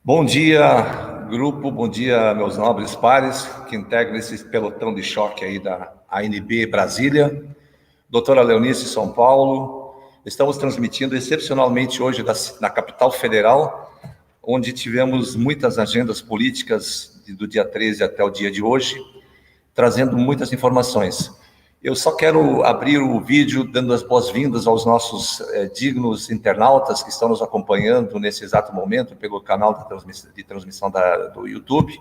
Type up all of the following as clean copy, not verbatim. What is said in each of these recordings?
Bom dia, grupo, bom dia, meus nobres pares que integram esse pelotão de choque aí da ANB Brasília, doutora Leonice, São Paulo. Estamos transmitindo excepcionalmente hoje na capital federal, onde tivemos muitas agendas políticas do dia 13 até o dia de hoje, trazendo muitas informações. Eu só quero abrir o vídeo dando as boas-vindas aos nossos dignos internautas que estão nos acompanhando nesse exato momento pelo canal de transmissão do YouTube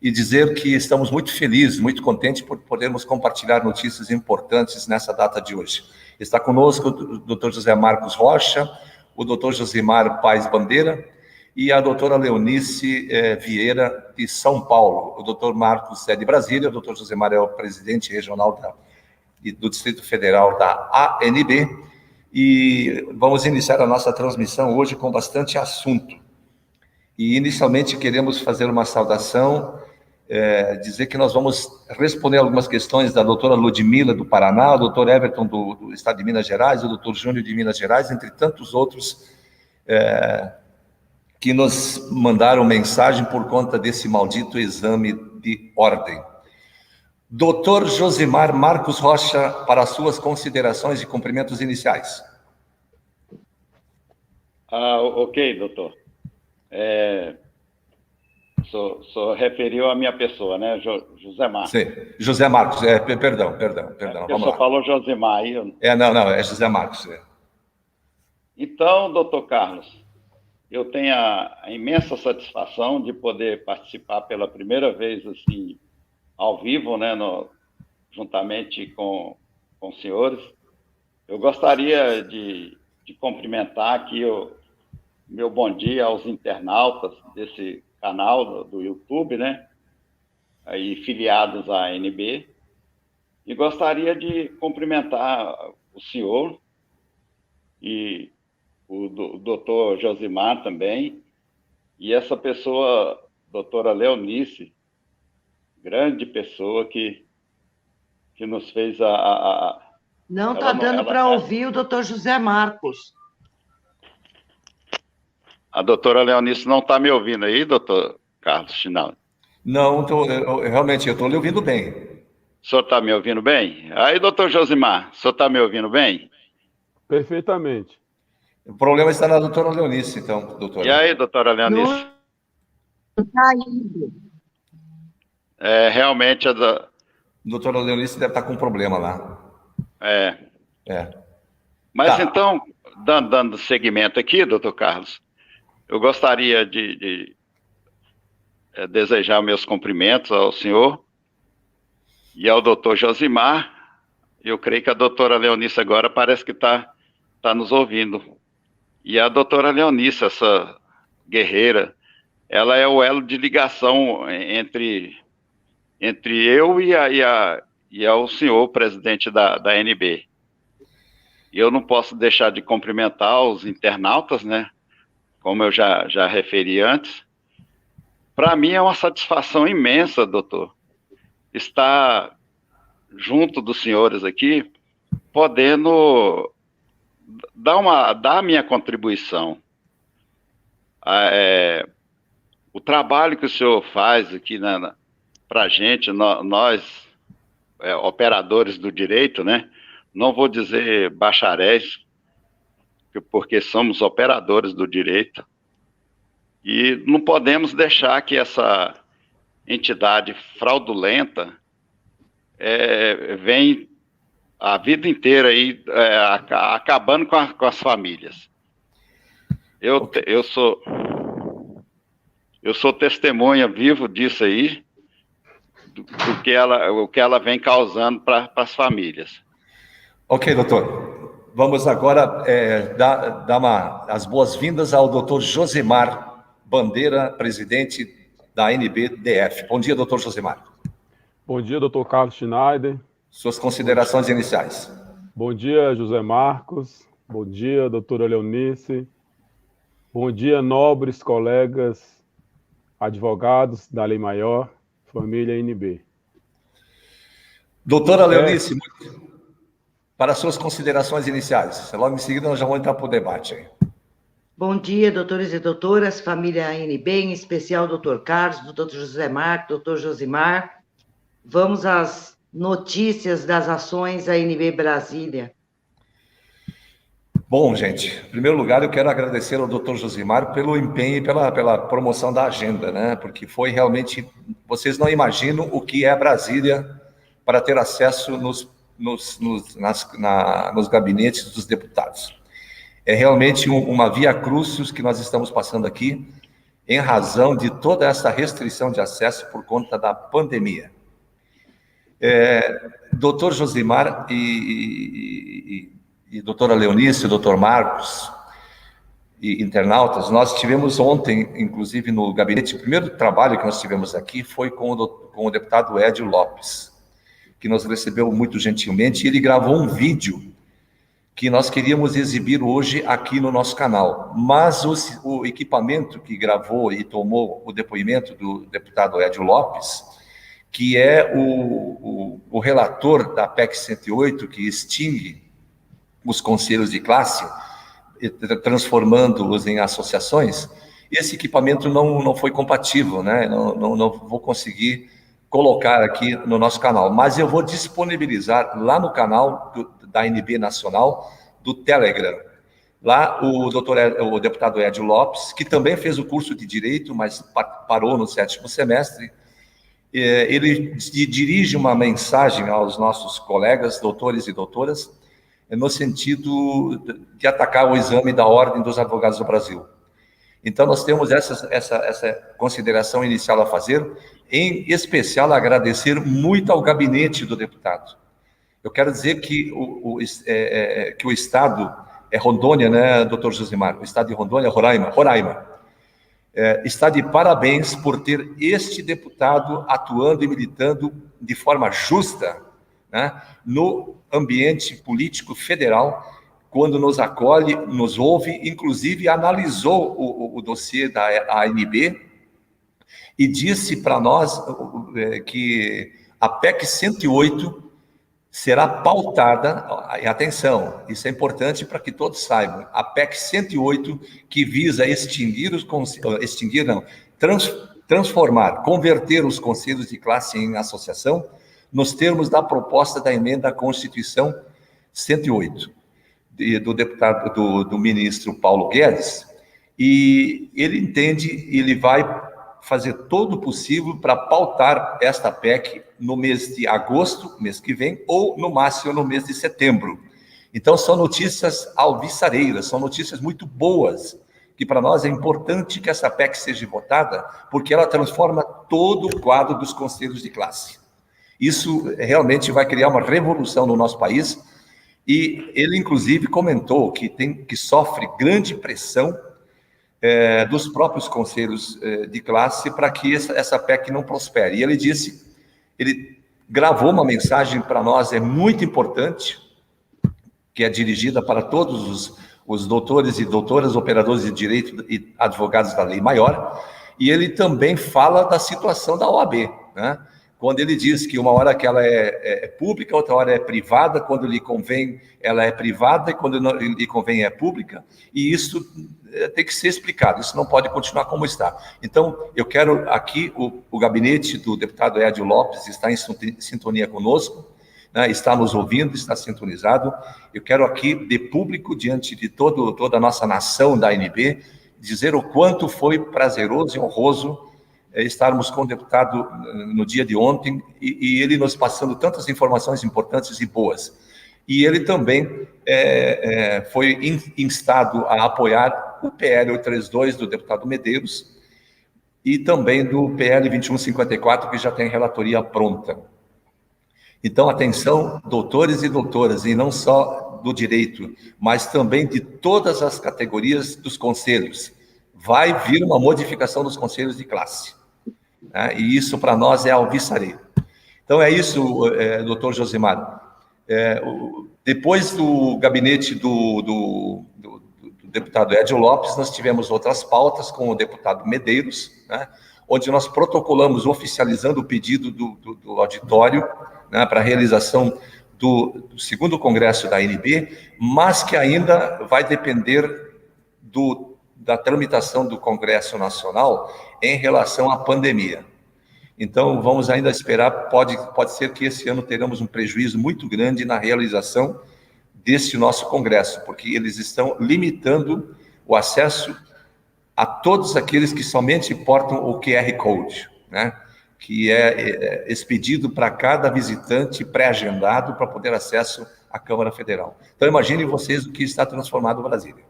e dizer que estamos muito felizes, muito contentes por podermos compartilhar notícias importantes nessa data de hoje. Está conosco o Dr. José Marcos Rocha, o Dr. Josimar Paes Bandeira e a doutora Leonice Vieira, de São Paulo. O Dr. Marcos é de Brasília, o Dr. Josimar é o presidente regional do Distrito Federal da ANB, e vamos iniciar a nossa transmissão hoje com bastante assunto. E inicialmente queremos fazer uma saudação, dizer que nós vamos responder algumas questões da doutora Ludmila do Paraná, o doutor Everton do Estado de Minas Gerais, o doutor Júnior de Minas Gerais, entre tantos outros que nos mandaram mensagem por conta desse maldito exame de ordem. Doutor Josimar Marcos Rocha, para as suas considerações e cumprimentos iniciais. Ok, doutor. Só referiu a minha pessoa, né? José Marcos. Sim, José Marcos, perdão. Vamos lá. Falou Josimar aí. Não, é José Marcos. Então, doutor Carlos, eu tenho a imensa satisfação de poder participar pela primeira vez, assim, ao vivo, né, juntamente com os senhores. Eu gostaria de cumprimentar aqui o meu bom dia aos internautas desse canal do YouTube, né, aí filiados à ANB, e gostaria de cumprimentar o senhor e o doutor Josimar também, e essa pessoa, doutora Leonice, grande pessoa que nos fez Não está dando para ouvir o doutor José Marcos. A doutora Leonice não está me ouvindo aí, doutor Carlos Chinal? Não, realmente, eu estou lhe ouvindo bem. O senhor está me ouvindo bem? Aí, doutor Josimar, o senhor está me ouvindo bem? Perfeitamente. O problema está na doutora Leonice, então, doutora. E aí, doutora Leonice? Não está indo. Realmente a doutora Leonice deve estar com um problema lá. Mas tá. Então, dando seguimento aqui, doutor Carlos, eu gostaria de desejar meus cumprimentos ao senhor e ao doutor Josimar. Eu creio que a doutora Leonice agora parece que está nos ouvindo. E a doutora Leonice, essa guerreira, ela é o elo de ligação entre eu e ao senhor presidente da ANB. E eu não posso deixar de cumprimentar os internautas, né? Como eu já referi antes. Para mim é uma satisfação imensa, doutor, estar junto dos senhores aqui, podendo dar a minha contribuição. O trabalho que o senhor faz aqui para a gente, nós operadores do direito, né? Não vou dizer bacharéis, porque somos operadores do direito, e não podemos deixar que essa entidade fraudulenta venha a vida inteira aí, acabando com as famílias. Eu sou testemunha vivo disso aí, do que ela vem causando para as famílias. Ok, doutor. Vamos agora dar as boas-vindas ao doutor Josimar Bandeira, presidente da ANB-DF. Bom dia, doutor Josimar. Bom dia, doutor Carlos Schneider. Suas considerações iniciais. Bom dia, José Marcos. Bom dia, doutora Leonice. Bom dia, nobres colegas, advogados da Lei Maior, família ANB. Doutora Leonice, para suas considerações iniciais. Logo em seguida nós já vamos entrar para o debate. Bom dia, doutores e doutoras, família ANB, em especial doutor Carlos, doutor José Marcos, doutor Josimar. Vamos às notícias das ações ANB Brasília. Bom, gente, em primeiro lugar eu quero agradecer ao Dr. Josimar pelo empenho e pela promoção da agenda, né? Porque foi realmente, vocês não imaginam o que é Brasília para ter acesso nos gabinetes dos deputados. É realmente uma via crucis que nós estamos passando aqui, em razão de toda essa restrição de acesso por conta da pandemia. Doutor Josimar e doutora Leonice, doutor Marcos e internautas, nós tivemos ontem, inclusive no gabinete, o primeiro trabalho que nós tivemos aqui foi com o deputado Edio Lopes, que nos recebeu muito gentilmente, e ele gravou um vídeo que nós queríamos exibir hoje aqui no nosso canal, mas o equipamento que gravou e tomou o depoimento do deputado Edio Lopes, que é o relator da PEC 108, que extingue os conselhos de classe, transformando-os em associações, esse equipamento não foi compatível, né? Não vou conseguir colocar aqui no nosso canal, mas eu vou disponibilizar lá no canal da ANB Nacional, do Telegram. Lá o deputado Edio Lopes, que também fez o curso de Direito, mas parou no 7º semestre, ele dirige uma mensagem aos nossos colegas, doutores e doutoras, no sentido de atacar o exame da Ordem dos Advogados do Brasil. Então, nós temos essa consideração inicial a fazer, em especial agradecer muito ao gabinete do deputado. Eu quero dizer que o Estado é Rondônia, né, doutor Josimar? O Estado de Rondônia, Roraima, está de parabéns por ter este deputado atuando e militando de forma justa, né, no ambiente político federal, quando nos acolhe, nos ouve, inclusive analisou o dossiê da ANB e disse para nós que a PEC 108 será pautada, e atenção, isso é importante para que todos saibam, a PEC 108 que visa transformar, converter os conselhos de classe em associação, nos termos da proposta da emenda à Constituição 108, do deputado, do ministro Paulo Guedes, e ele entende, ele vai fazer todo o possível para pautar esta PEC no mês de agosto, mês que vem, ou no máximo no mês de setembro. Então são notícias alvissareiras, são notícias muito boas, que para nós é importante que essa PEC seja votada, porque ela transforma todo o quadro dos conselhos de classe. Isso realmente vai criar uma revolução no nosso país, e ele, inclusive, comentou que sofre grande pressão dos próprios conselhos de classe para que essa PEC não prospere. E ele disse, ele gravou uma mensagem para nós, é muito importante, que é dirigida para todos os doutores e doutoras, operadores de direito e advogados da lei maior, e ele também fala da situação da OAB, né? Quando ele diz que uma hora que ela é pública, outra hora é privada, quando lhe convém ela é privada e quando não lhe convém é pública, e isso tem que ser explicado, isso não pode continuar como está. Então, eu quero aqui, o gabinete do deputado Edio Lopes está em sintonia conosco, né, está nos ouvindo, está sintonizado. Eu quero aqui, de público, diante de toda a nossa nação da ANB, dizer o quanto foi prazeroso e honroso estarmos com o deputado no dia de ontem e ele nos passando tantas informações importantes e boas. E ele também foi instado a apoiar o PL 832 do deputado Medeiros e também do PL 2154, que já tem relatoria pronta. Então, atenção, doutores e doutoras, e não só do direito, mas também de todas as categorias dos conselhos. Vai vir uma modificação dos conselhos de classe, né? E isso para nós é alvissareiro. Então é isso, doutor Josimar. Depois do gabinete do deputado Edio Lopes, nós tivemos outras pautas com o deputado Medeiros, né, onde nós protocolamos, oficializando o pedido do auditório, né, para a realização do segundo congresso da ANB, mas que ainda vai depender da tramitação do Congresso Nacional em relação à pandemia. Então, vamos ainda esperar, pode ser que esse ano teremos um prejuízo muito grande na realização desse nosso Congresso, porque eles estão limitando o acesso a todos aqueles que somente portam o QR Code, né? Que é expedido para cada visitante pré-agendado para poder acesso à Câmara Federal. Então, imaginem vocês o que está transformado o Brasília.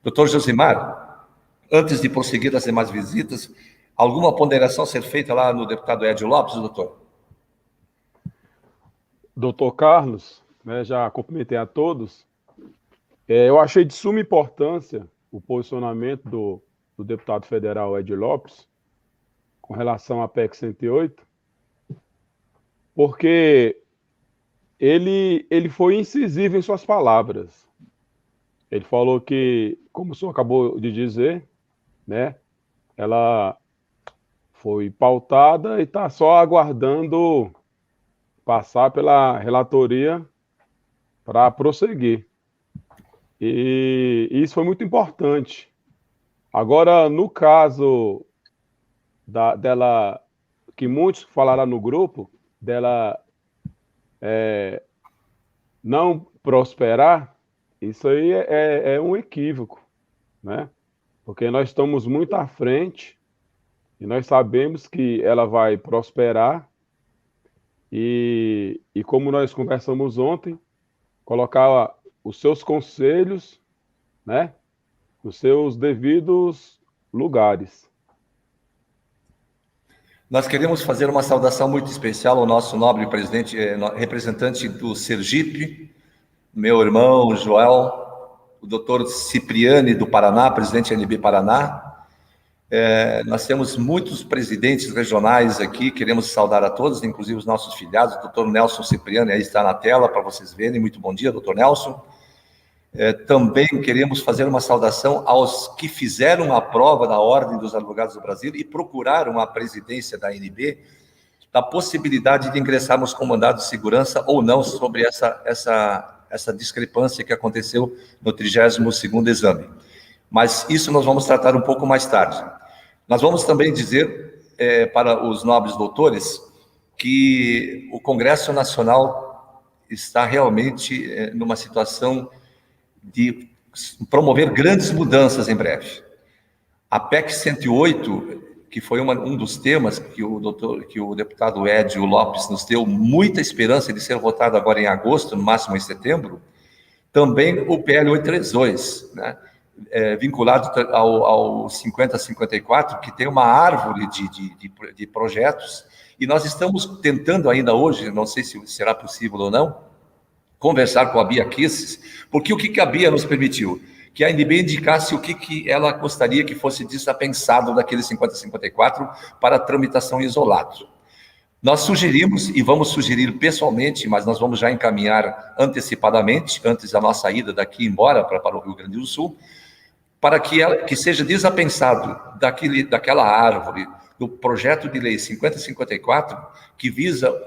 Doutor Josimar, antes de prosseguir das demais visitas, alguma ponderação ser feita lá no deputado Edio Lopes, doutor? Doutor Carlos, né, já cumprimentei a todos. Eu achei de suma importância o posicionamento do deputado federal Edio Lopes com relação à PEC 108, porque ele foi incisivo em suas palavras. Ele falou que, como o senhor acabou de dizer, né, ela foi pautada e está só aguardando passar pela relatoria para prosseguir. E isso foi muito importante. Agora, no caso dela, que muitos falaram no grupo, dela não prosperar, isso aí é um equívoco, né? Porque nós estamos muito à frente e nós sabemos que ela vai prosperar e como nós conversamos ontem, colocar os seus conselhos, né, nos seus devidos lugares. Nós queremos fazer uma saudação muito especial ao nosso nobre presidente, representante do Sergipe, meu irmão Joel, o doutor Cipriani do Paraná, presidente da NB Paraná. Nós temos muitos presidentes regionais aqui, queremos saudar a todos, inclusive os nossos filiados. O doutor Nelson Cipriani aí está na tela para vocês verem. Muito bom dia, doutor Nelson. Também queremos fazer uma saudação aos que fizeram a prova da Ordem dos Advogados do Brasil e procuraram a presidência da ANB da possibilidade de ingressarmos com mandado de segurança ou não sobre essa discrepância que aconteceu no 32º exame. Mas isso nós vamos tratar um pouco mais tarde. Nós vamos também dizer para os nobres doutores que o Congresso Nacional está realmente numa situação de promover grandes mudanças em breve. A PEC 108, que foi um dos temas que o deputado Edio Lopes nos deu muita esperança de ser votado agora em agosto, no máximo em setembro, também o PL 832, né, vinculado ao 5054, que tem uma árvore de projetos, e nós estamos tentando ainda hoje, não sei se será possível ou não, conversar com a Bia Kisses, porque o que a Bia nos permitiu? Que a ANB indicasse o que ela gostaria que fosse dispensado daquele 5054 para tramitação isolado. Nós sugerimos, e vamos sugerir pessoalmente, mas nós vamos já encaminhar antecipadamente, antes da nossa ida daqui embora para o Rio Grande do Sul, para que seja desapensado daquela árvore, do projeto de lei 5054, que visa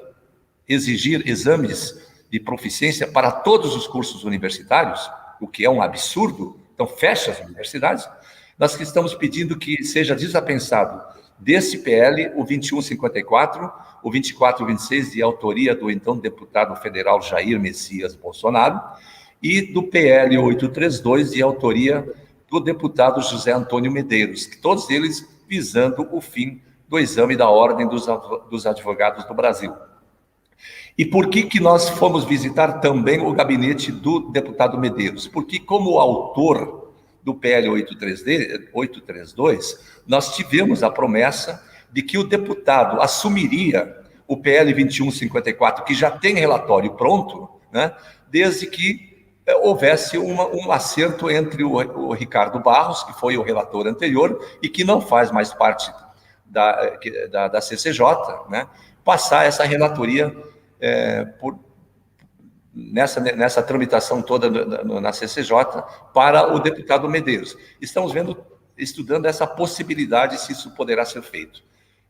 exigir exames de proficiência para todos os cursos universitários, o que é um absurdo. Então, fecha as universidades. Nós que estamos pedindo que seja desapensado desse PL o 2154, o 2426, de autoria do então deputado federal Jair Messias Bolsonaro, e do PL 832, de autoria do deputado José Antônio Medeiros, todos eles visando o fim do exame da Ordem dos Advogados do Brasil. E por que nós fomos visitar também o gabinete do deputado Medeiros? Porque, como autor do PL 832, nós tivemos a promessa de que o deputado assumiria o PL 2154, que já tem relatório pronto, né, desde que houvesse um acerto entre o Ricardo Barros, que foi o relator anterior, e que não faz mais parte da CCJ, né, passar essa relatoria nessa tramitação toda na CCJ para o deputado Medeiros. Estamos estudando essa possibilidade, se isso poderá ser feito.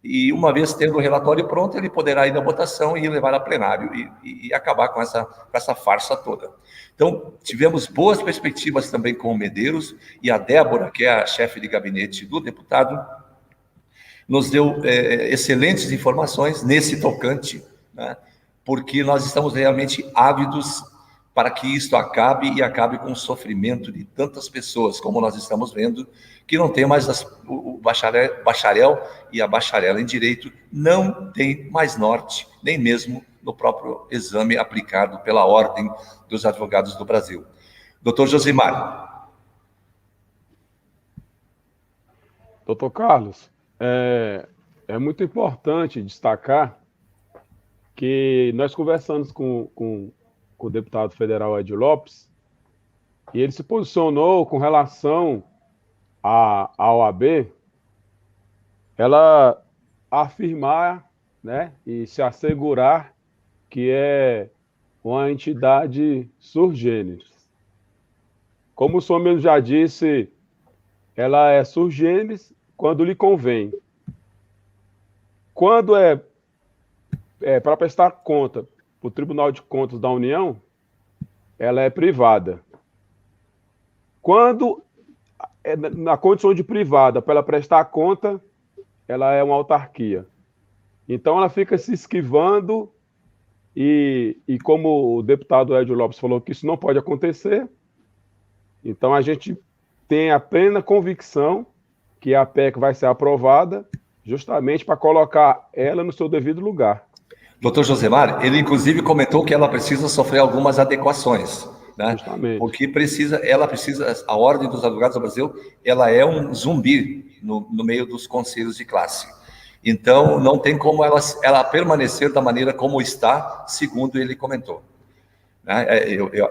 e uma vez tendo o relatório pronto, ele poderá ir na votação e levar a plenário e acabar com essa farsa toda. Então, tivemos boas perspectivas também com o Medeiros, e a Débora, que é a chefe de gabinete do deputado, nos deu excelentes informações nesse tocante, né, porque nós estamos realmente ávidos para que isto acabe e acabe com o sofrimento de tantas pessoas, como nós estamos vendo, que não tem mais o bacharel e a bacharela em Direito, não tem mais norte, nem mesmo no próprio exame aplicado pela Ordem dos Advogados do Brasil. Doutor Josimar. Doutor Carlos, é muito importante destacar que nós conversamos com o deputado federal Ed Lopes, e ele se posicionou com relação à OAB, ela afirmar, né, e se assegurar que é uma entidade sui generis. Como o senhor mesmo já disse, ela é sui generis quando lhe convém. Quando é para prestar conta para o Tribunal de Contas da União, ela é privada. Quando, na condição de privada, para ela prestar conta, ela é uma autarquia. Então, ela fica se esquivando e como o deputado Ed Lopes falou que isso não pode acontecer, então a gente tem a plena convicção que a PEC vai ser aprovada justamente para colocar ela no seu devido lugar. Doutor Josemar, ele inclusive comentou que ela precisa sofrer algumas adequações, né? Justamente. Porque a Ordem dos Advogados do Brasil, ela é um zumbi no meio dos conselhos de classe. Então, não tem como ela permanecer da maneira como está, segundo ele comentou. Né?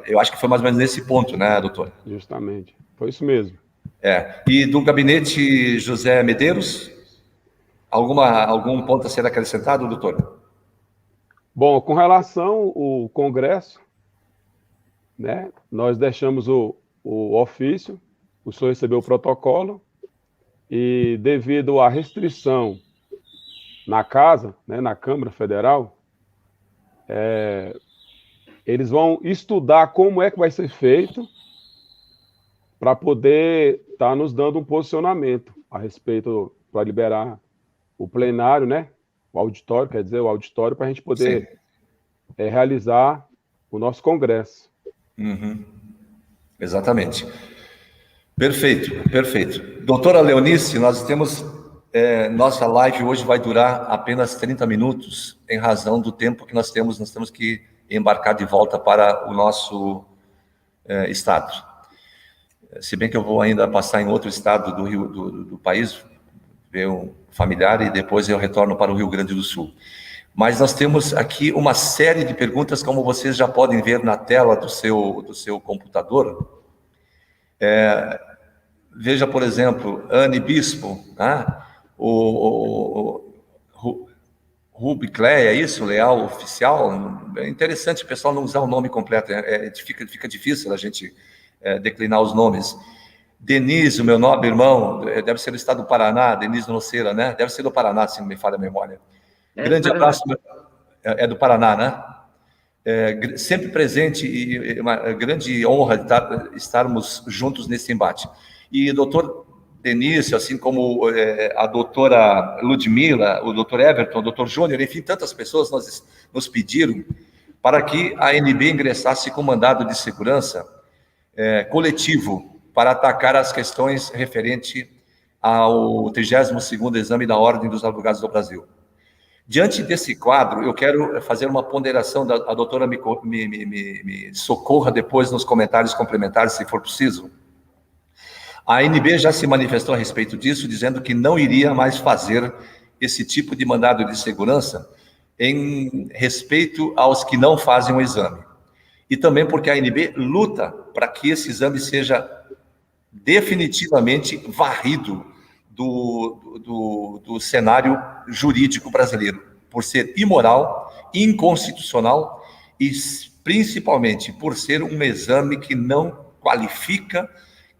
Eu acho que foi mais ou menos nesse ponto, né, doutor? Justamente, foi isso mesmo. E do gabinete José Medeiros, algum ponto a ser acrescentado, doutor? Bom, com relação ao Congresso, né, nós deixamos o ofício, o senhor recebeu o protocolo, e devido à restrição na casa, né, na Câmara Federal, eles vão estudar como é que vai ser feito para poder estar nos dando um posicionamento a respeito, para liberar o plenário, né, o auditório, quer dizer, o auditório, para a gente poder realizar o nosso congresso. Uhum. Exatamente. Perfeito, perfeito. Doutora Leonice, nós temos... nossa live hoje vai durar apenas 30 minutos, em razão do tempo que nós temos que embarcar de volta para o nosso estado. Se bem que eu vou ainda passar em outro estado do país, ver um familiar, e depois eu retorno para o Rio Grande do Sul. Mas nós temos aqui uma série de perguntas, como vocês já podem ver na tela do seu computador. Veja, por exemplo, Anne Bispo, né? O Rubiclé, é isso? Leal Oficial? É interessante o pessoal não usar o nome completo, fica difícil a gente declinar os nomes. Denise, o meu nobre irmão, deve ser do estado do Paraná, Denise Noceira, né? Deve ser do Paraná, se não me falha a memória. Grande abraço. É do Paraná, né? Sempre presente, e uma grande honra de estarmos juntos nesse embate. E doutor Denise, assim como a doutora Ludmila, o doutor Everton, o doutor Júnior, enfim, tantas pessoas nos pediram para que a ANB ingressasse com mandado de segurança coletivo para atacar as questões referentes ao 32º exame da Ordem dos Advogados do Brasil. Diante desse quadro, eu quero fazer uma ponderação, a doutora me socorra depois nos comentários complementares, se for preciso. A ANB já se manifestou a respeito disso, dizendo que não iria mais fazer esse tipo de mandado de segurança em respeito aos que não fazem o exame. E também porque a ANB luta para que esse exame seja definitivamente varrido do cenário jurídico brasileiro, por ser imoral, inconstitucional e principalmente por ser um exame que não qualifica,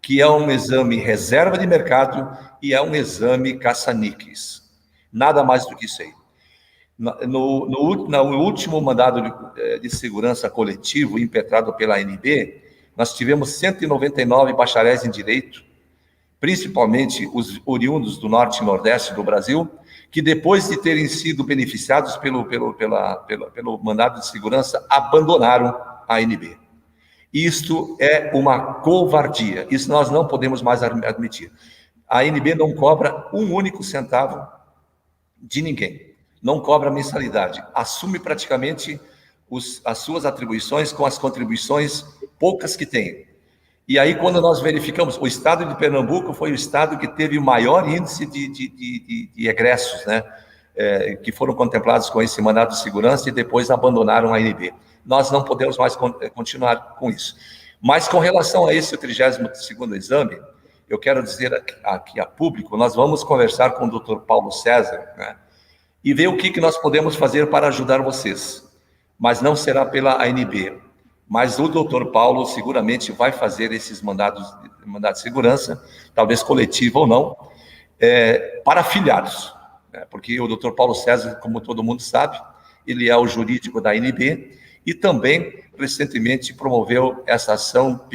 que é um exame reserva de mercado e é um exame caça-níqueis. Nada mais do que isso aí. No último mandado de segurança coletivo impetrado pela ANB, nós tivemos 199 bacharéis em Direito, principalmente os oriundos do Norte e Nordeste do Brasil, que depois de terem sido beneficiados pelo mandado de segurança, abandonaram a ANB. Isto é uma covardia, isso nós não podemos mais admitir. A ANB não cobra um único centavo de ninguém, não cobra mensalidade, assume praticamente as suas atribuições com as contribuições poucas que tem. E aí, quando nós verificamos, o estado de Pernambuco foi o estado que teve o maior índice de egressos, né, que foram contemplados com esse mandado de segurança e depois abandonaram a ANB. Nós não podemos mais continuar com isso. Mas com relação a esse 32º exame, eu quero dizer aqui a público, nós vamos conversar com o Dr. Paulo César, né, e ver o que nós podemos fazer para ajudar vocês. Mas não será pela ANB. Mas o doutor Paulo seguramente vai fazer esses mandados de segurança, talvez coletivo ou não, para afiliados, né? Porque o doutor Paulo César, como todo mundo sabe, ele é o jurídico da ANB e também, recentemente, promoveu essa ação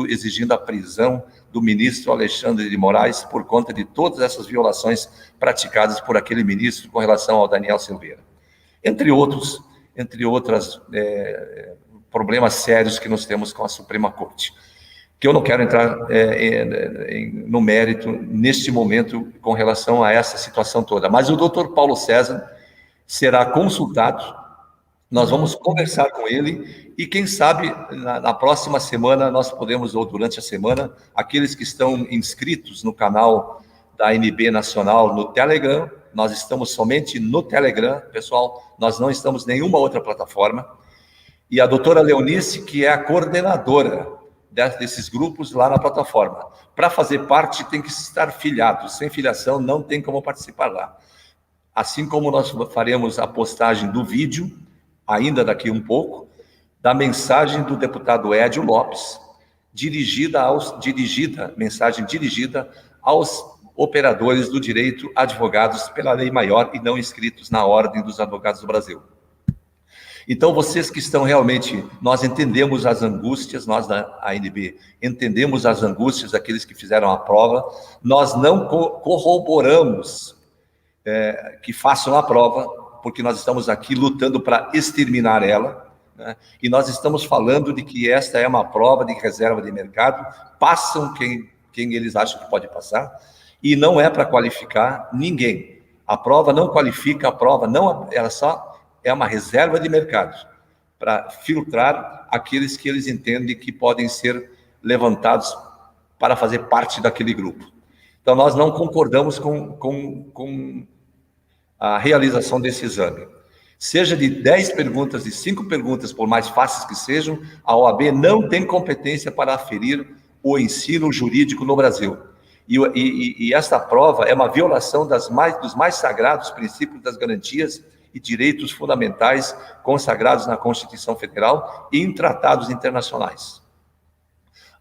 exigindo a prisão do ministro Alexandre de Moraes por conta de todas essas violações praticadas por aquele ministro com relação ao Daniel Silveira. Entre outros problemas sérios que nós temos com a Suprema Corte, que eu não quero entrar no mérito neste momento com relação a essa situação toda, mas o doutor Paulo César será consultado, nós vamos conversar com ele e quem sabe na próxima semana nós podemos, ou durante a semana, aqueles que estão inscritos no canal da ANB Nacional no Telegram, nós estamos somente no Telegram, pessoal, nós não estamos em nenhuma outra plataforma, e a doutora Leonice, que é a coordenadora desses grupos lá na plataforma. Para fazer parte, tem que estar filiado. Sem filiação, não tem como participar lá. Assim como nós faremos a postagem do vídeo, ainda daqui um pouco, da mensagem do deputado Edio Lopes, mensagem dirigida aos operadores do direito, advogados pela lei maior e não inscritos na Ordem dos Advogados do Brasil. Então, vocês que estão realmente, nós entendemos as angústias, nós da ANB, entendemos as angústias daqueles que fizeram a prova, nós não corroboramos que façam a prova, porque nós estamos aqui lutando para exterminar ela, né? E nós estamos falando de que esta é uma prova de reserva de mercado, passam quem eles acham que pode passar, e não é para qualificar ninguém. A prova não qualifica, a prova não, ela só é uma reserva de mercado para filtrar aqueles que eles entendem que podem ser levantados para fazer parte daquele grupo. Então, nós não concordamos com a realização desse exame. Seja de 10 perguntas, de 5 perguntas, por mais fáceis que sejam, a OAB não tem competência para aferir o ensino jurídico no Brasil. E esta prova é uma violação dos mais sagrados princípios das garantias e direitos fundamentais consagrados na Constituição Federal e em tratados internacionais.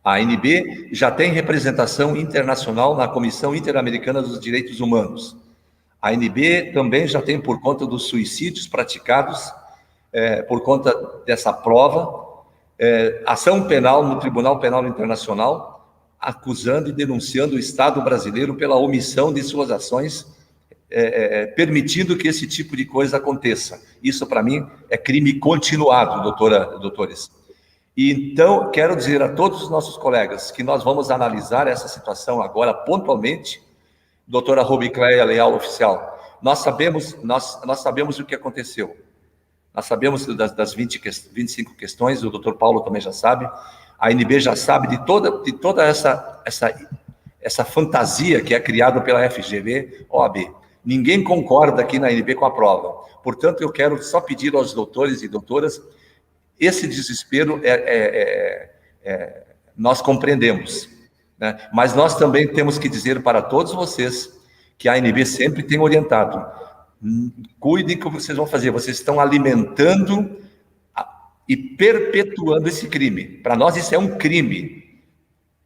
A ANB já tem representação internacional na Comissão Interamericana dos Direitos Humanos. A ANB também já tem, por conta dos suicídios praticados, por conta dessa prova, ação penal no Tribunal Penal Internacional, acusando e denunciando o Estado brasileiro pela omissão de suas ações, permitindo que esse tipo de coisa aconteça. Isso, para mim, é crime continuado, doutores. E, então, quero dizer a todos os nossos colegas que nós vamos analisar essa situação agora pontualmente. Doutora Robicléia Leal, oficial, nós sabemos o que aconteceu. Nós sabemos das 25 questões, o doutor Paulo também já sabe, a ANB já sabe de toda essa fantasia que é criada pela FGV, OAB. Ninguém concorda aqui na ANB com a prova. Portanto, eu quero só pedir aos doutores e doutoras, esse desespero nós compreendemos, né? Mas nós também temos que dizer para todos vocês que a ANB sempre tem orientado. Cuidem como vocês vão fazer. Vocês estão alimentando e perpetuando esse crime. Para nós isso é um crime,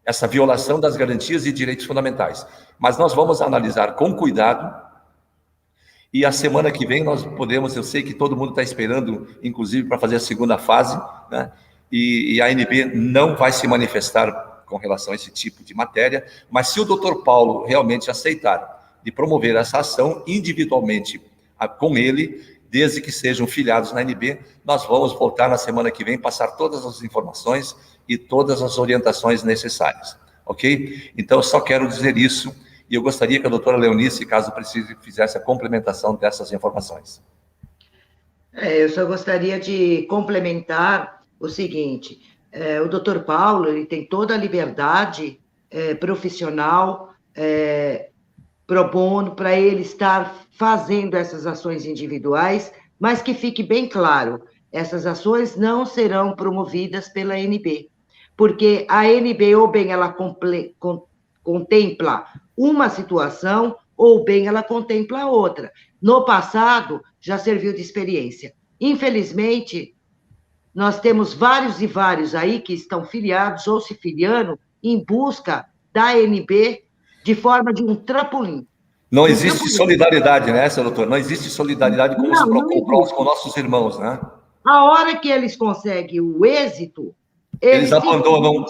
essa violação das garantias e direitos fundamentais. Mas nós vamos analisar com cuidado E a semana que vem nós podemos, eu sei que todo mundo está esperando, inclusive, para fazer a segunda fase, né? E a ANB não vai se manifestar com relação a esse tipo de matéria, mas se o doutor Paulo realmente aceitar de promover essa ação individualmente com ele, desde que sejam filiados na ANB, nós vamos voltar na semana que vem, passar todas as informações e todas as orientações necessárias, ok? Então, eu só quero dizer isso, e eu gostaria que a doutora Leonice, caso precise, fizesse a complementação dessas informações. Eu só gostaria de complementar o seguinte, o doutor Paulo, ele tem toda a liberdade profissional, pro bono, para ele estar fazendo essas ações individuais, mas que fique bem claro, essas ações não serão promovidas pela ANB, porque a ANB, ou bem ela contempla uma situação, ou bem ela contempla outra. No passado, já serviu de experiência. Infelizmente, nós temos vários e vários aí que estão filiados ou se filiando em busca da ANB de forma de um trampolim. Não existe solidariedade, né, seu doutor? Não existe solidariedade com com nossos irmãos, né? A hora que eles conseguem o êxito, eles abandonam,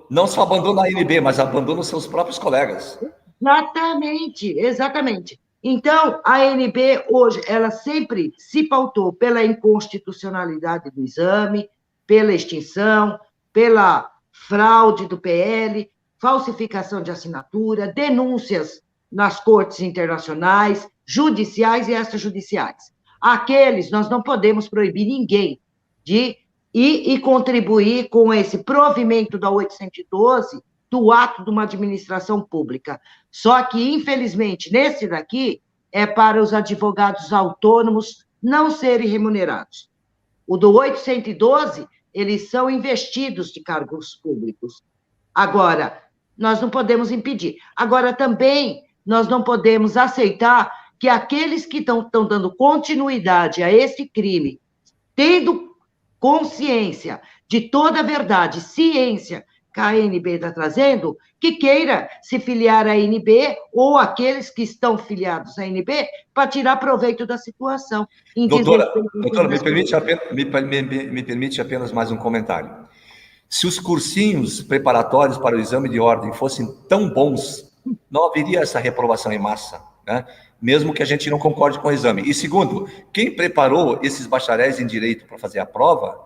não só abandonam a ANB, mas abandonam seus próprios colegas. Exatamente, exatamente. Então, a ANB hoje, ela sempre se pautou pela inconstitucionalidade do exame, pela extinção, pela fraude do PL, falsificação de assinatura, denúncias nas cortes internacionais, judiciais e extrajudiciais. Aqueles, nós não podemos proibir ninguém de ir e contribuir com esse provimento da 812 do ato de uma administração pública. Só que, infelizmente, nesse daqui, é para os advogados autônomos não serem remunerados. O do 812, eles são investidos de cargos públicos. Agora, nós não podemos impedir. Agora, também, nós não podemos aceitar que aqueles que estão dando continuidade a esse crime, tendo consciência de toda a verdade, ciência que a ANB está trazendo, que queira se filiar à ANB ou aqueles que estão filiados à ANB para tirar proveito da situação. Doutora, me permite apenas mais um comentário. Se os cursinhos preparatórios para o exame de ordem fossem tão bons, não haveria essa reprovação em massa, né? Mesmo que a gente não concorde com o exame. E segundo, quem preparou esses bacharéis em direito para fazer a prova,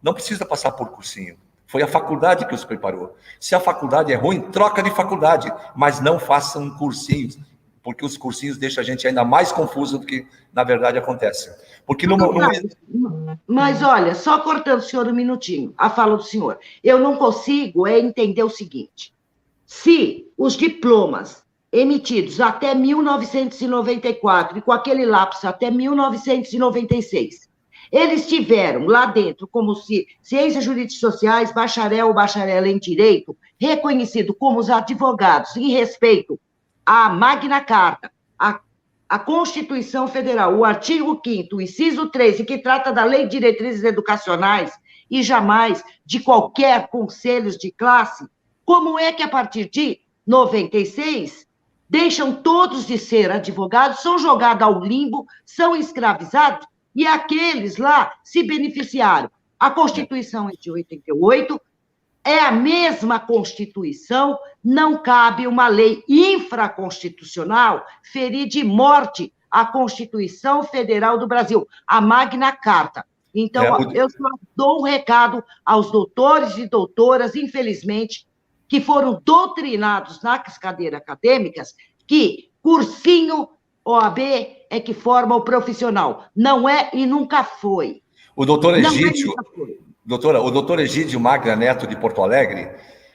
não precisa passar por cursinho. Foi a faculdade que os preparou. Se a faculdade é ruim, troca de faculdade, mas não façam cursinhos, porque os cursinhos deixam a gente ainda mais confuso do que, na verdade, acontece. Porque Mas, olha, só cortando o senhor um minutinho, a fala do senhor. Eu não consigo entender o seguinte. Se os diplomas emitidos até 1994 e com aquele lapso até 1996, eles tiveram lá dentro como se ciências jurídicas sociais, bacharel ou bacharel em direito, reconhecido como os advogados em respeito à Magna Carta, a Constituição Federal, o artigo 5º, o inciso 13, que trata da Lei de Diretrizes Educacionais e jamais de qualquer conselhos de classe, como é que a partir de 96 deixam todos de ser advogados, são jogados ao limbo, são escravizados, e aqueles lá se beneficiaram? A Constituição é de 88, é a mesma Constituição, não cabe uma lei infraconstitucional ferir de morte a Constituição Federal do Brasil, a Magna Carta. Então, eu só dou um recado aos doutores e doutoras, infelizmente, que foram doutrinados nas cadeiras acadêmicas, que cursinho OAB é que forma o profissional. Não é e nunca foi. O doutor Egídio, doutora, o doutor Egídio Magna Neto de Porto Alegre,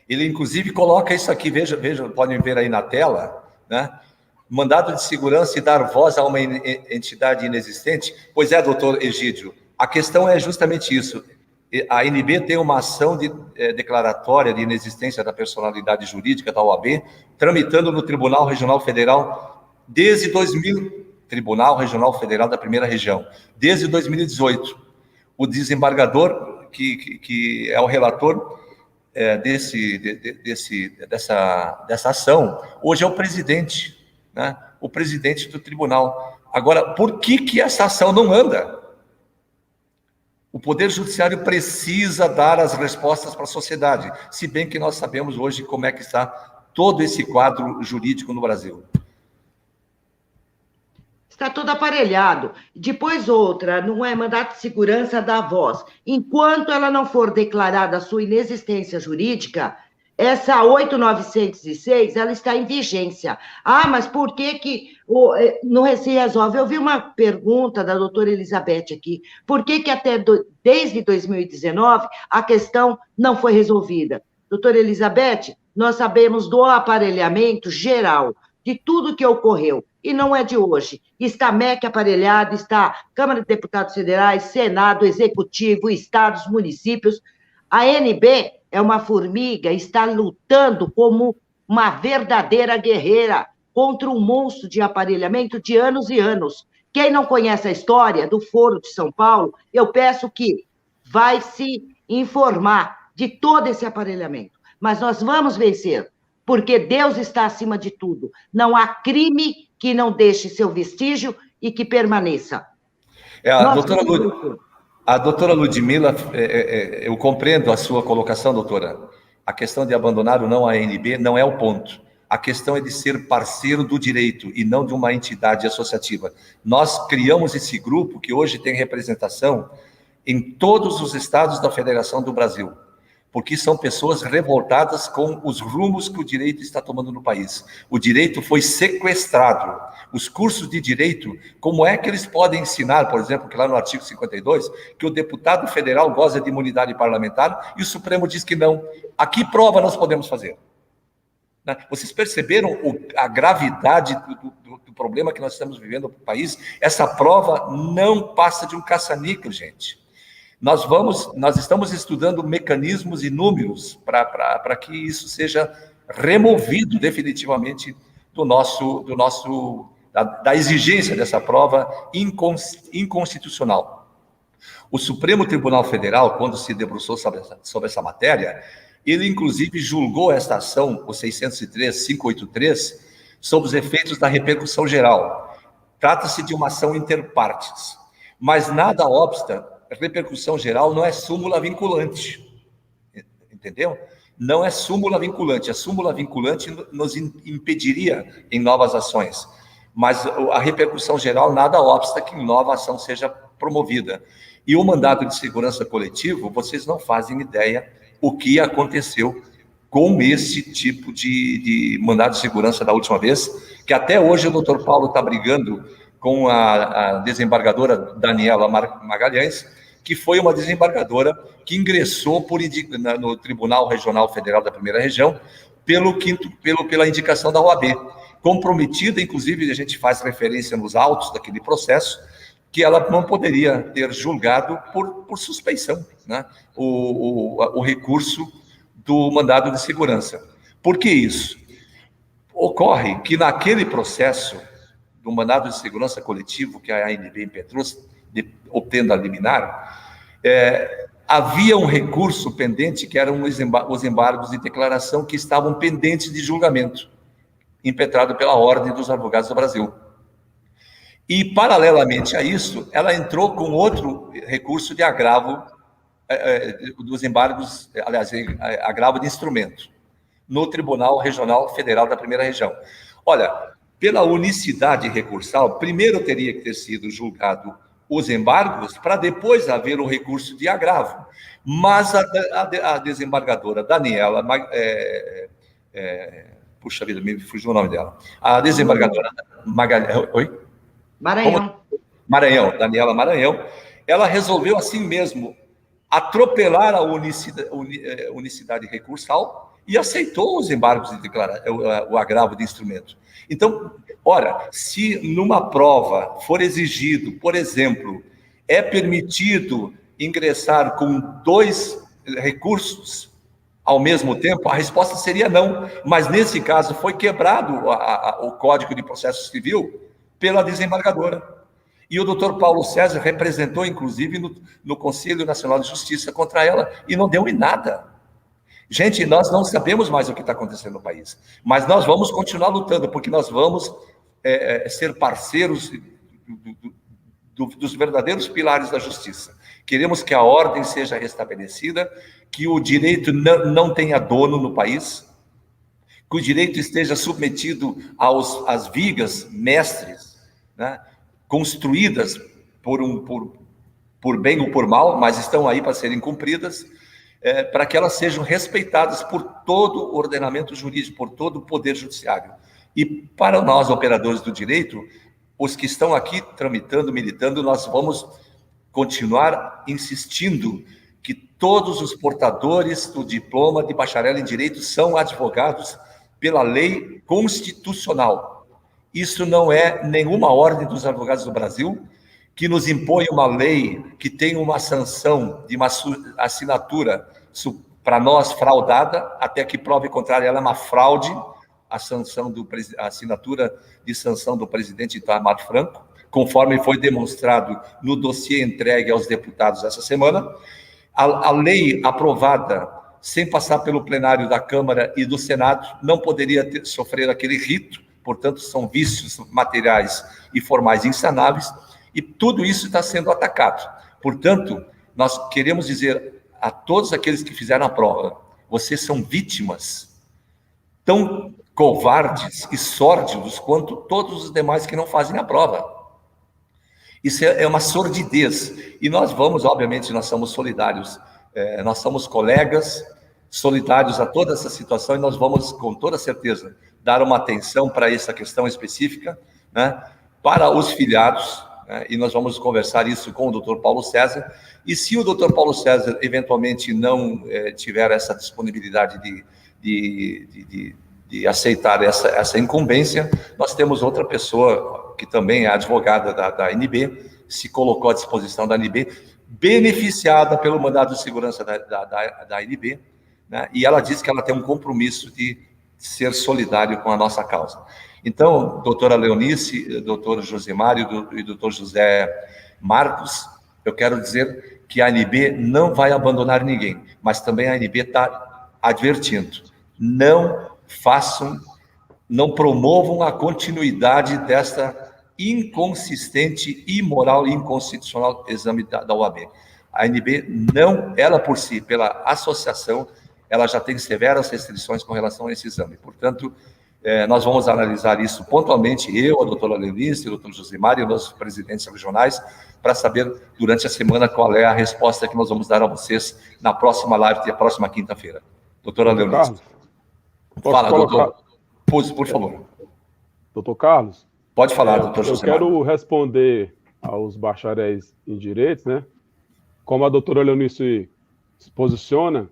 ele inclusive coloca isso aqui, veja, podem ver aí na tela, né? Mandado de segurança e dar voz a uma entidade inexistente. Pois é, doutor Egídio, a questão é justamente isso. A ANB tem uma ação declaratória de inexistência da personalidade jurídica da OAB, tramitando no Tribunal Regional Federal desde 2000, Tribunal Regional Federal da Primeira Região, desde 2018. O desembargador, que é o relator dessa ação, hoje é o presidente, né? O presidente do tribunal. Agora, por que essa ação não anda? O Poder Judiciário precisa dar as respostas para a sociedade, se bem que nós sabemos hoje como é que está todo esse quadro jurídico no Brasil. Está tudo aparelhado. Depois outra, não é mandato de segurança da voz. Enquanto ela não for declarada a sua inexistência jurídica, essa 8.906, ela está em vigência. Ah, mas por que não se resolve? Eu vi uma pergunta da doutora Elizabeth aqui. Por que desde 2019 a questão não foi resolvida? Doutora Elizabeth, nós sabemos do aparelhamento geral, de tudo que ocorreu, e não é de hoje. Está MEC aparelhado, está Câmara de Deputados Federais, Senado, Executivo, Estados, municípios. A ANB é uma formiga, está lutando como uma verdadeira guerreira contra um monstro de aparelhamento de anos e anos. Quem não conhece a história do Foro de São Paulo, eu peço que vai se informar de todo esse aparelhamento. Mas nós vamos vencer, porque Deus está acima de tudo. Não há crime que não deixe seu vestígio e que permaneça. A doutora Ludmila, eu compreendo a sua colocação, doutora. A questão de abandonar ou não a ANB não é o ponto. A questão é de ser parceiro do direito e não de uma entidade associativa. Nós criamos esse grupo que hoje tem representação em todos os estados da Federação do Brasil, porque são pessoas revoltadas com os rumos que o direito está tomando no país. O direito foi sequestrado. Os cursos de direito, como é que eles podem ensinar, por exemplo, que lá no artigo 52, que o deputado federal goza de imunidade parlamentar e o Supremo diz que não. A que prova nós podemos fazer? Vocês perceberam a gravidade do problema que nós estamos vivendo no país? Essa prova não passa de um caça-níquel, gente. Nós estamos estudando mecanismos e números para que isso seja removido definitivamente da exigência dessa prova inconstitucional. O Supremo Tribunal Federal, quando se debruçou sobre essa matéria, ele inclusive julgou esta ação, o 603-583, sob os efeitos da repercussão geral. Trata-se de uma ação interpartes, mas nada obsta, a repercussão geral não é súmula vinculante, entendeu? Não é súmula vinculante. A súmula vinculante nos impediria em novas ações, mas a repercussão geral nada obsta que nova ação seja promovida. E o mandado de segurança coletivo, vocês não fazem ideia o que aconteceu com esse tipo de mandado de segurança da última vez, que até hoje o doutor Paulo está brigando com a desembargadora Daniela Magalhães, que foi uma desembargadora que ingressou no Tribunal Regional Federal da Primeira Região pela indicação da OAB, comprometida, inclusive, a gente faz referência nos autos daquele processo, que ela não poderia ter julgado por suspeição, né, o recurso do mandado de segurança. Por que isso? Ocorre que naquele processo do mandado de segurança coletivo que a ANB impetrou, obtendo a liminar, havia um recurso pendente, que eram os embargos de declaração que estavam pendentes de julgamento, impetrado pela Ordem dos Advogados do Brasil. E, paralelamente a isso, ela entrou com outro recurso de agravo dos embargos, aliás, agravo de instrumento, no Tribunal Regional Federal da Primeira Região. Olha, pela unicidade recursal, primeiro teria que ter sido julgado os embargos para depois haver o recurso de agravo. Mas a desembargadora Daniela, puxa vida, me fugiu o nome dela. A desembargadora Maranhão, Daniela Maranhão, ela resolveu assim mesmo atropelar a unicidade recursal e aceitou os embargos de o agravo de instrumento. Então, ora, se numa prova for exigido, por exemplo, é permitido ingressar com 2 recursos ao mesmo tempo, a resposta seria não. Mas, nesse caso, foi quebrado o Código de Processo Civil pela desembargadora. E o doutor Paulo César representou, inclusive, no Conselho Nacional de Justiça contra ela, e não deu em nada. Gente, nós não sabemos mais o que está acontecendo no país, mas nós vamos continuar lutando, porque nós vamos ser parceiros dos verdadeiros pilares da justiça. Queremos que a ordem seja restabelecida, que o direito não tenha dono no país, que o direito esteja submetido às vigas mestres, né, construídas por bem ou por mal, mas estão aí para serem cumpridas, para que elas sejam respeitadas por todo o ordenamento jurídico, por todo o poder judiciário. E para nós, operadores do direito, os que estão aqui tramitando, militando, nós vamos continuar insistindo que todos os portadores do diploma de bacharel em direito são advogados pela lei constitucional. Isso não é nenhuma ordem dos advogados do Brasil que nos impõe uma lei que tem uma sanção de uma assinatura para nós fraudada, até que prove contrário, ela é uma fraude, a assinatura de sanção do presidente Itamar Franco, conforme foi demonstrado no dossiê entregue aos deputados essa semana. A lei aprovada sem passar pelo plenário da Câmara e do Senado não poderia sofrer aquele rito, portanto, são vícios materiais e formais insanáveis, e tudo isso está sendo atacado. Portanto, nós queremos dizer a todos aqueles que fizeram a prova, vocês são vítimas tão covardes e sórdidos quanto todos os demais que não fazem a prova. Isso é uma sordidez. E nós vamos, obviamente, nós somos solidários, nós somos colegas solidários a toda essa situação, e nós vamos, com toda certeza, dar uma atenção para essa questão específica, né, para os filiados, né, e nós vamos conversar isso com o Dr. Paulo César, e se o Dr. Paulo César eventualmente não tiver essa disponibilidade de aceitar essa incumbência, nós temos outra pessoa que também é advogada da ANB, se colocou à disposição da ANB, beneficiada pelo mandado de segurança da ANB, né? E ela diz que ela tem um compromisso de ser solidário com a nossa causa. Então, doutora Leonice, doutor Josemário e doutor José Marcos, eu quero dizer que a ANB não vai abandonar ninguém, mas também a ANB está advertindo, não promovam a continuidade desta inconsistente, imoral e inconstitucional exame da OAB. A ANB não, ela por si, pela associação, ela já tem severas restrições com relação a esse exame. Portanto, nós vamos analisar isso pontualmente, eu, a doutora Leonice, o doutor Josimar e os nossos presidentes regionais, para saber durante a semana qual é a resposta que nós vamos dar a vocês na próxima live, na próxima quinta-feira. Doutora Leonice. Fala, doutor. Por favor. Doutor Carlos? Pode falar, doutor José. Eu quero responder aos bacharéis em direito, né? Como a doutora Leonice se posiciona,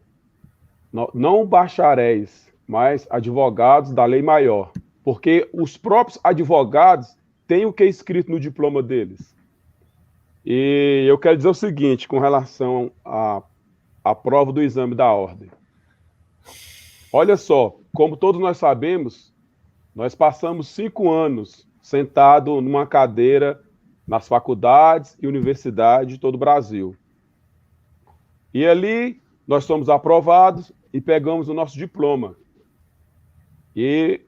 não bacharéis, mas advogados da lei maior. Porque os próprios advogados têm o que é escrito no diploma deles. E eu quero dizer o seguinte, com relação à prova do exame da ordem. Olha só, como todos nós sabemos, nós passamos 5 anos sentados numa cadeira nas faculdades e universidades de todo o Brasil. E ali nós somos aprovados e pegamos o nosso diploma. E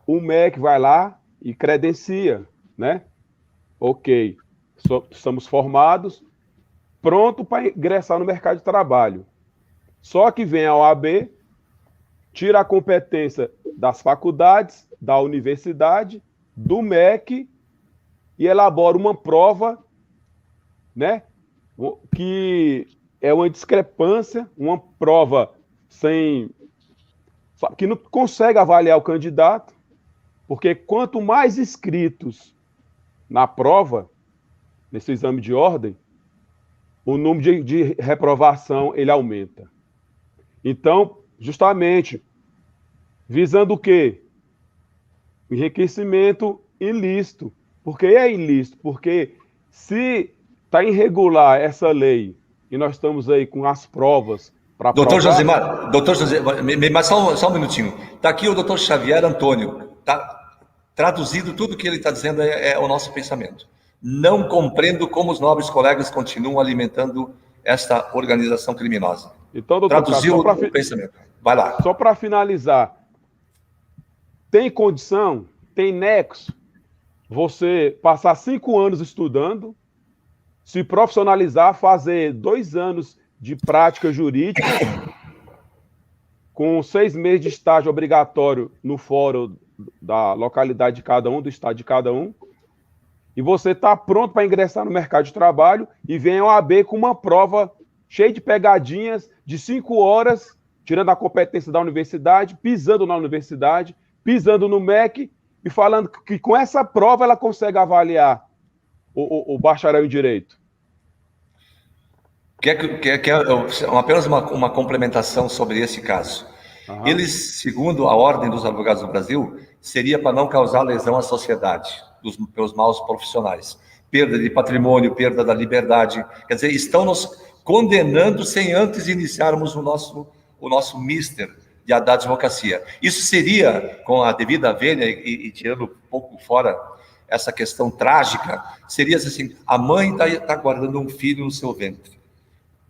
o MEC vai lá e credencia, né? Ok, estamos formados, pronto para ingressar no mercado de trabalho. Só que vem a OAB, tira a competência das faculdades, da universidade, do MEC e elabora uma prova, né, que é uma discrepância, uma prova que não consegue avaliar o candidato, porque quanto mais inscritos na prova, nesse exame de ordem, o número de reprovação ele aumenta. Então, justamente, visando o quê? Enriquecimento ilícito. Por que é ilícito? Porque se está irregular essa lei e nós estamos aí com as provas para doutor Josimar, mas só um minutinho. Está aqui o doutor Xavier Antônio. Tá traduzido tudo que ele está dizendo é o nosso pensamento. Não compreendo como os nobres colegas continuam alimentando esta organização criminosa. Então, doutor, traduziu o pensamento. Vai lá. Só para finalizar, tem condição, tem nexo você passar 5 anos estudando, se profissionalizar, fazer 2 anos de prática jurídica, com 6 meses de estágio obrigatório no fórum da localidade de cada um, do estado de cada um, e você está pronto para ingressar no mercado de trabalho e vem a OAB com uma prova cheia de pegadinhas de 5 horas, tirando a competência da universidade, pisando na universidade, pisando no MEC e falando que com essa prova ela consegue avaliar o bacharel em Direito. Apenas uma complementação sobre esse caso. Uhum. Eles, segundo a Ordem dos Advogados do Brasil, seria para não causar lesão à sociedade, pelos maus profissionais. Perda de patrimônio, perda da liberdade. Quer dizer, estão nos condenando sem antes iniciarmos o nosso mister da advocacia. Isso seria, com a devida vênia e tirando um pouco fora essa questão trágica, seria assim, a mãe está guardando um filho no seu ventre.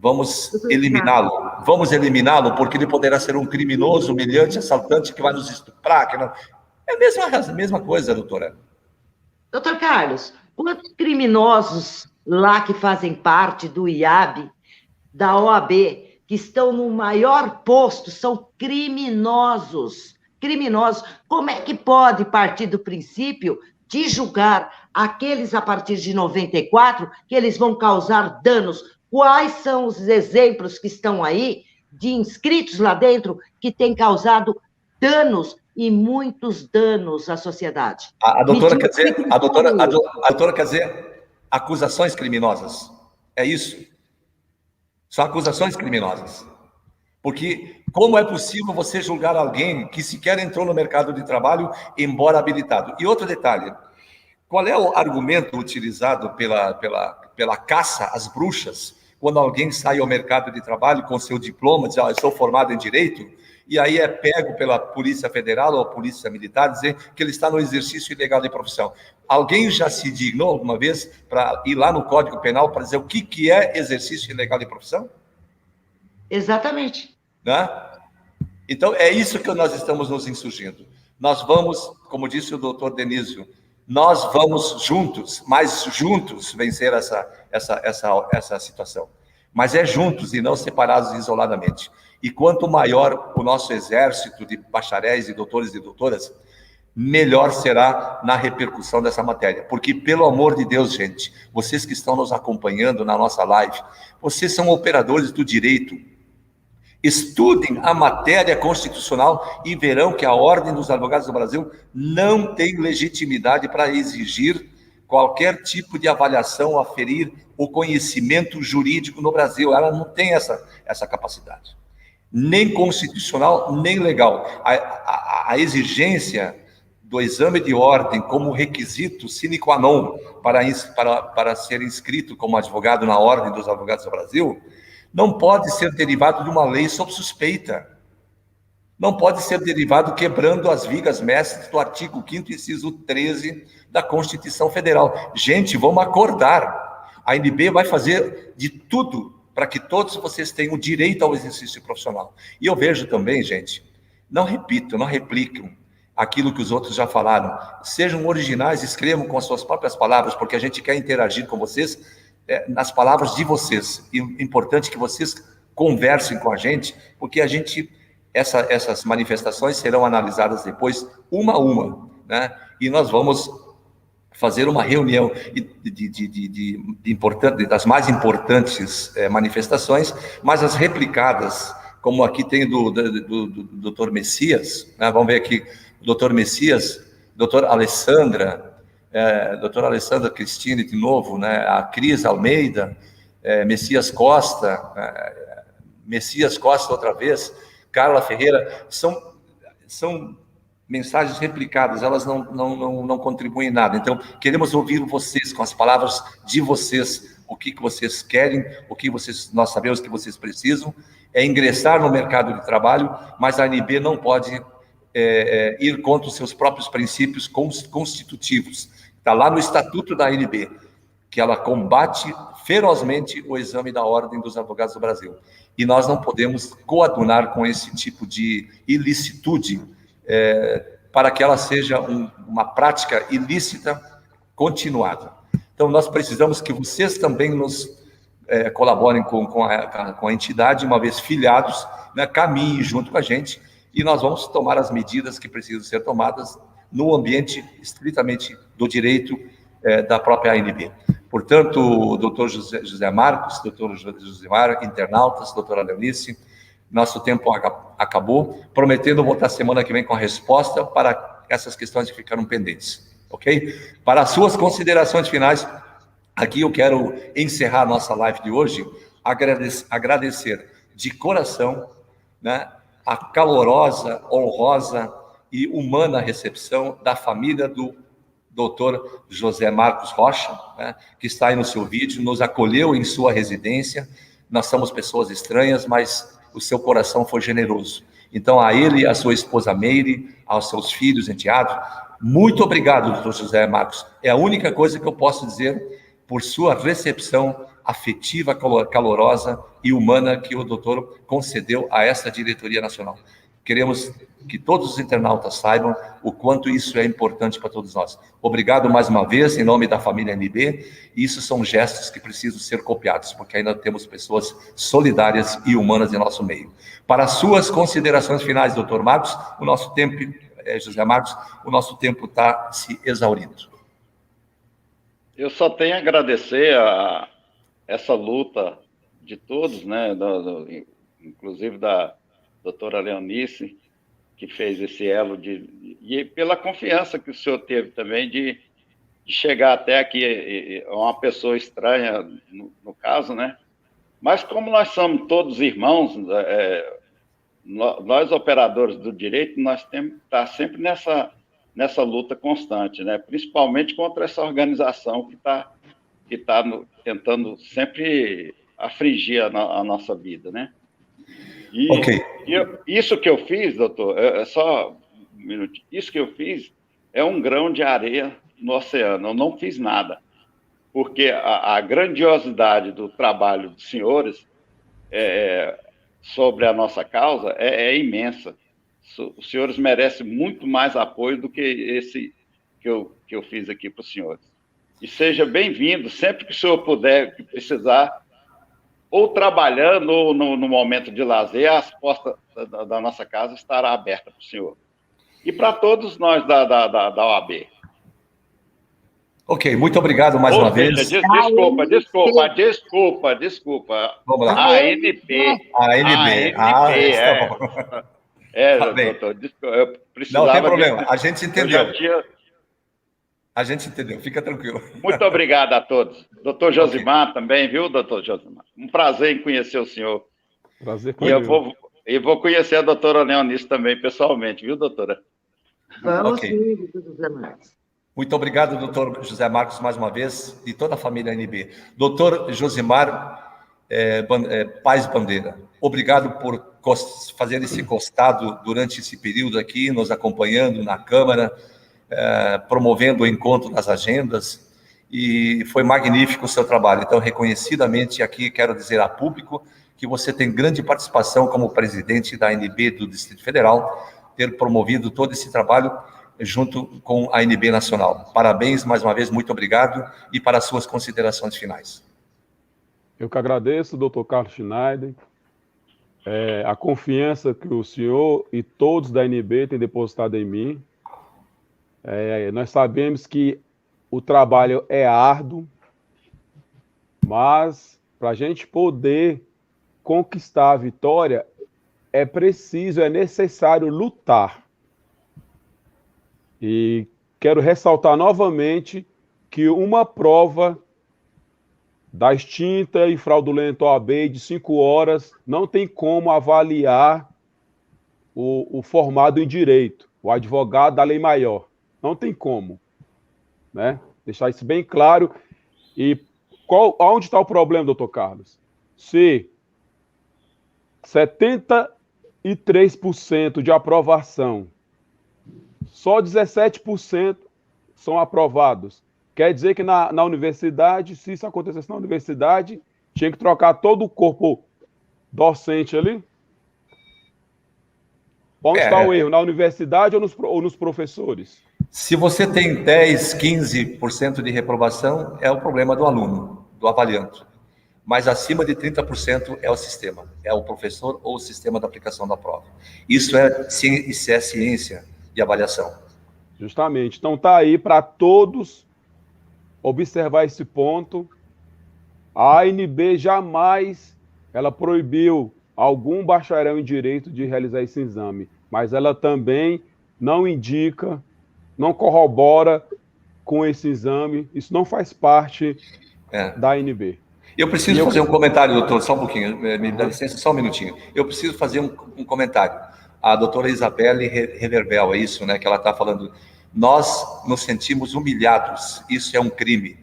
Vamos eliminá-lo, porque ele poderá ser um criminoso, humilhante, assaltante que vai nos estuprar. É a mesma coisa, doutora. Doutor Carlos, quantos criminosos lá que fazem parte do IAB, da OAB, que estão no maior posto, são criminosos? Criminosos. Como é que pode partir do princípio de julgar aqueles a partir de 94 que eles vão causar danos? Quais são os exemplos que estão aí de inscritos lá dentro que têm causado danos e muitos danos à sociedade? A doutora quer dizer acusações criminosas. É isso. São acusações criminosas. Porque como é possível você julgar alguém que sequer entrou no mercado de trabalho, embora habilitado? E outro detalhe, qual é o argumento utilizado pela caça às bruxas, quando alguém sai ao mercado de trabalho com seu diploma, diz, eu sou formado em Direito, e aí é pego pela Polícia Federal ou Polícia Militar, dizer que ele está no exercício ilegal de profissão. Alguém já se dignou alguma vez para ir lá no Código Penal para dizer o que é exercício ilegal de profissão? Exatamente. Né? Então, é isso que nós estamos nos insurgindo. Nós vamos, como disse o doutor Denísio, nós vamos juntos, mais juntos, vencer essa situação. Mas é juntos e não separados isoladamente. E quanto maior o nosso exército de bacharéis e doutores e doutoras, melhor será na repercussão dessa matéria. Porque, pelo amor de Deus, gente, vocês que estão nos acompanhando na nossa live, vocês são operadores do direito. Estudem a matéria constitucional e verão que a Ordem dos Advogados do Brasil não tem legitimidade para exigir qualquer tipo de avaliação, aferir o conhecimento jurídico no Brasil. Ela não tem essa capacidade, nem constitucional, nem legal. A exigência do exame de ordem como requisito sine qua non para ser inscrito como advogado na Ordem dos Advogados do Brasil não pode ser derivado de uma lei sob suspeita. Não pode ser derivado quebrando as vigas mestres do artigo 5º, inciso 13 da Constituição Federal. Gente, vamos acordar. A ANB vai fazer de tudo para que todos vocês tenham direito ao exercício profissional. E eu vejo também, gente, não repliquem aquilo que os outros já falaram. Sejam originais, escrevam com as suas próprias palavras, porque a gente quer interagir com vocês nas palavras de vocês. E é importante que vocês conversem com a gente, porque essas manifestações serão analisadas depois, uma a uma, né? E nós vamos fazer uma reunião das mais importantes manifestações, mas as replicadas, como aqui tem do doutor Messias, né? Vamos ver aqui, o doutor Messias, doutor Alessandra Cristine de novo, né? A Cris Almeida, Messias Costa outra vez, Carla Ferreira, são mensagens replicadas, elas não contribuem em nada. Então, queremos ouvir vocês, com as palavras de vocês, o que vocês querem, nós sabemos que vocês precisam, ingressar no mercado de trabalho, mas a ANB não pode ir contra os seus próprios princípios constitutivos. Está lá no Estatuto da ANB, que ela combate ferozmente o exame da Ordem dos Advogados do Brasil. E nós não podemos coadunar com esse tipo de ilicitude para que ela seja uma prática ilícita continuado. Então, nós precisamos que vocês também nos colaborem com a entidade, uma vez filiados, né, caminhem junto com a gente, e nós vamos tomar as medidas que precisam ser tomadas no ambiente estritamente do direito da própria ANB. Portanto, doutor José Marcos, doutor Josimar, internautas, doutora Leonice, nosso tempo acabou, prometendo voltar semana que vem com a resposta para essas questões que ficaram pendentes, ok? Para as suas considerações finais, aqui eu quero encerrar a nossa live de hoje, agradecer de coração, né, a calorosa, honrosa e humana recepção da família do doutor José Marcos Rocha, né, que está aí no seu vídeo, nos acolheu em sua residência. Nós somos pessoas estranhas, mas o seu coração foi generoso. Então, a ele, a sua esposa Meire, aos seus filhos, enteados, muito obrigado, doutor José Marcos. É a única coisa que eu posso dizer por sua recepção afetiva, calorosa e humana que o doutor concedeu a esta diretoria nacional. Queremos que todos os internautas saibam o quanto isso é importante para todos nós. Obrigado mais uma vez, em nome da família NB. Isso são gestos que precisam ser copiados, porque ainda temos pessoas solidárias e humanas em nosso meio. Para as suas considerações finais, doutor Marcos, o nosso tempo, José Marcos, o nosso tempo está se exaurindo. Eu só tenho a agradecer a essa luta de todos, né, inclusive da doutora Leonice, que fez esse elo e pela confiança que o senhor teve também de chegar até aqui, uma pessoa estranha, no caso, né? Mas como nós somos todos irmãos, nós operadores do direito, nós temos que estar sempre nessa luta constante, né? Principalmente contra essa organização que está tentando sempre afligir a nossa vida, né? Isso que eu fiz, doutor, só um minutinho, isso que eu fiz é um grão de areia no oceano, eu não fiz nada, porque a grandiosidade do trabalho dos senhores sobre a nossa causa é imensa. Os senhores merecem muito mais apoio do que esse que eu fiz aqui para os senhores. E seja bem-vindo, sempre que o senhor puder, que precisar, ou trabalhando, ou no momento de lazer, as portas da nossa casa estará aberta para o senhor. E para todos nós da OAB. Ok, muito obrigado mais uma vez. Desculpa. Vamos lá. A ANB. Tá bom. Tá bem. Doutor, desculpa, eu precisava... Não tem problema, a gente entendeu. Tinha... A gente entendeu, fica tranquilo. Muito obrigado a todos. Doutor Josimar também, viu, doutor Josimar? Um prazer em conhecer o senhor. Prazer e eu vou conhecer a doutora Leonice também, pessoalmente, viu, doutora? Vamos sim, doutor José Marcos. Muito obrigado, doutor José Marcos, mais uma vez, e toda a família NB. Doutor Josimar Paz Bandeira, obrigado por fazer esse costado durante esse período aqui, nos acompanhando na Câmara, promovendo o encontro das agendas, e foi magnífico o seu trabalho. Então, reconhecidamente, aqui quero dizer a público que você tem grande participação como presidente da ANB do Distrito Federal, ter promovido todo esse trabalho junto com a ANB Nacional. Parabéns, mais uma vez, muito obrigado, e para as suas considerações finais. Eu que agradeço, doutor Carlos Schneider, a confiança que o senhor e todos da ANB têm depositado em mim. Nós sabemos que o trabalho é árduo, mas para a gente poder conquistar a vitória, é necessário lutar. E quero ressaltar novamente que uma prova da extinta e fraudulenta OAB de 5 horas não tem como avaliar o formado em direito, o advogado da lei maior. Não tem como, né? Deixar isso bem claro. E onde está o problema, doutor Carlos? Se 73% de aprovação, só 17% são aprovados. Quer dizer que na universidade, se isso acontecesse na universidade, tinha que trocar todo o corpo docente ali? Onde está o erro? Na universidade ou nos professores? Se você tem 10, 15% de reprovação, é o problema do aluno, do avaliante. Mas acima de 30% é o sistema, é o professor ou o sistema da aplicação da prova. Isso é ciência de avaliação. Justamente. Então tá aí para todos observar esse ponto. A ANB jamais ela proibiu algum bacharel em direito de realizar esse exame, mas ela também não indica, não corrobora com esse exame. Isso não faz parte da ANB. Eu preciso fazer um comentário, doutor, só um pouquinho, me dá licença, só um minutinho. Eu preciso fazer um comentário. A doutora Isabelle Reverbel, é isso, né, que ela está falando. Nós nos sentimos humilhados, isso é um crime.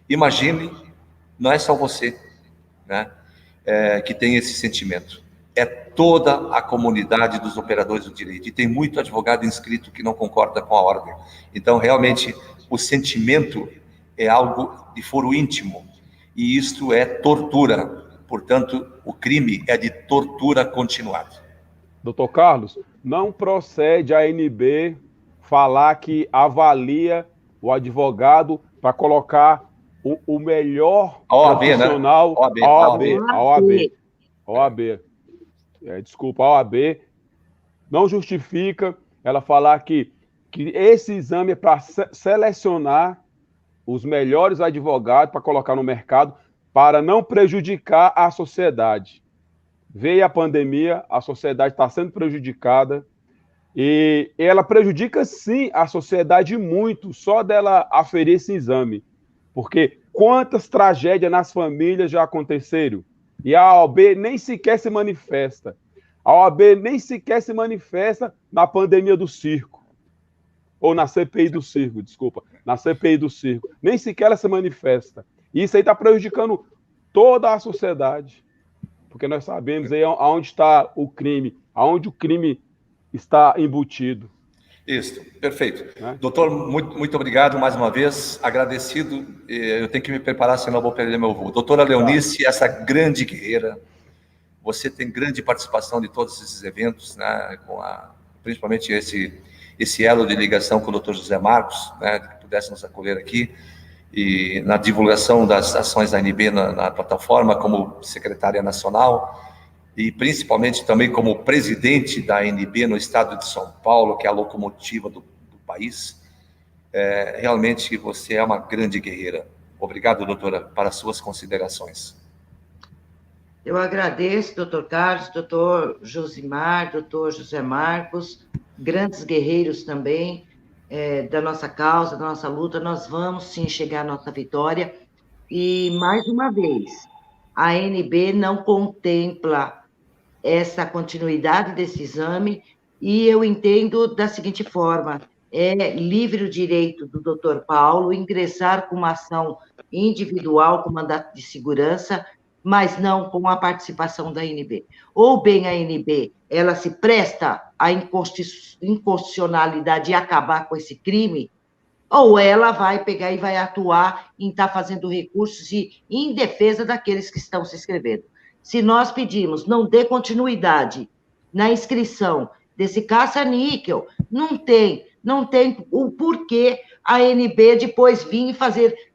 Imagine, não é só você, né, que tem esse sentimento. É toda a comunidade dos operadores do direito. E tem muito advogado inscrito que não concorda com a ordem. Então, realmente, o sentimento é algo de foro íntimo. E isto é tortura. Portanto, o crime é de tortura continuada. Doutor Carlos, não procede a ANB falar que avalia o advogado para colocar o melhor profissional... Né? OAB. Desculpa, a OAB não justifica ela falar que esse exame é para selecionar os melhores advogados para colocar no mercado para não prejudicar a sociedade. Veio a pandemia, a sociedade está sendo prejudicada e ela prejudica sim a sociedade muito só dela aferir esse exame, porque quantas tragédias nas famílias já aconteceram? E a OAB nem sequer se manifesta. A OAB nem sequer se manifesta na pandemia do circo. Ou na CPI do circo, desculpa. Na CPI do circo. Nem sequer ela se manifesta. E isso aí está prejudicando toda a sociedade. Porque nós sabemos aí aonde está o crime, aonde o crime está embutido. Isso, perfeito. Doutor, muito obrigado mais uma vez, agradecido. Eu tenho que me preparar, senão eu vou perder meu voo. Doutora Leonice, essa grande guerreira, você tem grande participação de todos esses eventos, né, principalmente esse elo de ligação com o doutor José Marcos, né, que pudesse nos acolher aqui, e na divulgação das ações da ANB na plataforma, como secretária nacional, e principalmente também como presidente da ANB no estado de São Paulo, que é a locomotiva do país. Realmente você é uma grande guerreira. Obrigado, doutora, para as suas considerações. Eu agradeço, doutor Carlos, doutor Josimar, doutor José Marcos, grandes guerreiros também da nossa causa, da nossa luta. Nós vamos sim chegar à nossa vitória. E, mais uma vez, a ANB não contempla essa continuidade desse exame, e eu entendo da seguinte forma: é livre o direito do doutor Paulo ingressar com uma ação individual, com mandato de segurança, mas não com a participação da ANB. Ou bem a ANB, ela se presta à inconstitucionalidade e acabar com esse crime, ou ela vai pegar e vai atuar em estar fazendo recursos em defesa daqueles que estão se inscrevendo. Se nós pedimos, não dê continuidade na inscrição desse caça-níquel, não tem o porquê a ANB depois vir e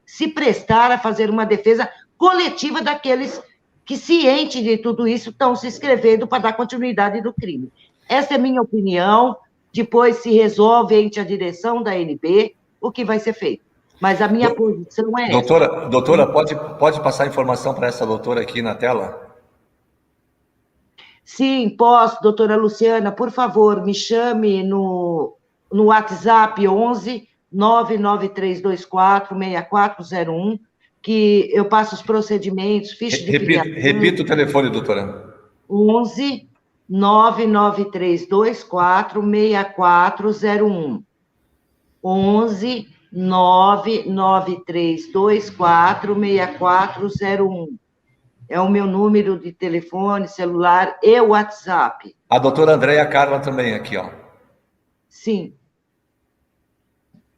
se prestar a fazer uma defesa coletiva daqueles que, cientes de tudo isso, estão se inscrevendo para dar continuidade do crime. Essa é a minha opinião. Depois se resolve entre a direção da ANB o que vai ser feito. Mas a minha posição é essa. Doutora, pode passar informação para essa doutora aqui na tela? Sim, posso, doutora Luciana, por favor, me chame no WhatsApp 11 99324 6401, que eu passo os procedimentos, ficha de filiação. Repita o telefone, doutora. 11 99324 6401. 11 99324 6401. É o meu número de telefone, celular e WhatsApp. A doutora Andréia Carla também aqui, ó. Sim.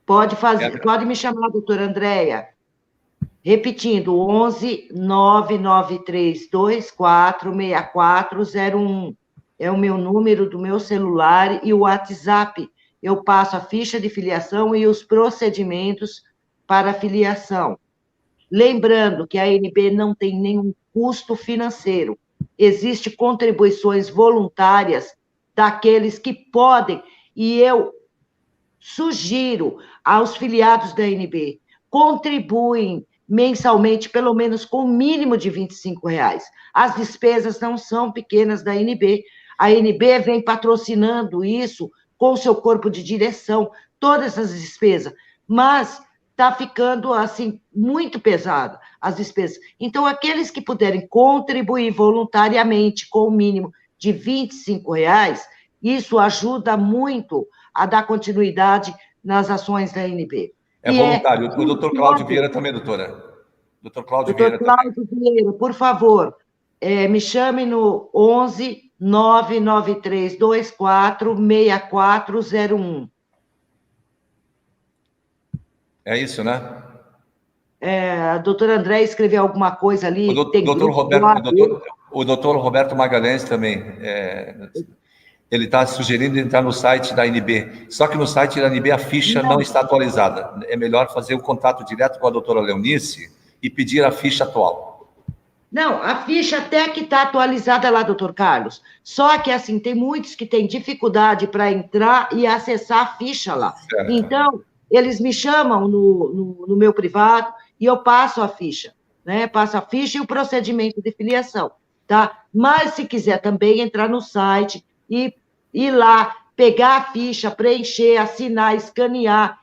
Pode me chamar, doutora Andréia. Repetindo, 11 99324 6401. É o meu número do meu celular e o WhatsApp. eu passo a ficha de filiação e os procedimentos para a filiação. Lembrando que a ANB não tem nenhum custo financeiro. Existem contribuições voluntárias daqueles que podem, e eu sugiro aos filiados da ANB, contribuem mensalmente, pelo menos com o mínimo de R$25. As despesas não são pequenas da ANB. A ANB vem patrocinando isso com o seu corpo de direção, todas as despesas, mas está ficando, assim, muito pesada as despesas. Então, aqueles que puderem contribuir voluntariamente com o mínimo de R$25, isso ajuda muito a dar continuidade nas ações da ANB. É voluntário. O doutor Cláudio Vieira também, doutora. Doutor Cláudio Vieira também. Doutor Cláudio Vieira, por favor, me chame no 11 993 24 6401. É isso, né? A doutora André escreveu alguma coisa ali. O doutor Roberto Magalhães também. Ele está sugerindo entrar no site da ANB. Só que no site da ANB a ficha não está atualizada. É melhor fazer o contato direto com a doutora Leonice e pedir a ficha atual. Não, a ficha até que está atualizada lá, doutor Carlos. Só que, assim, tem muitos que têm dificuldade para entrar e acessar a ficha lá. Certo. Então, eles me chamam no meu privado e eu passo a ficha, né? Passo a ficha e o procedimento de filiação, tá? Mas, se quiser também entrar no site e ir lá, pegar a ficha, preencher, assinar, escanear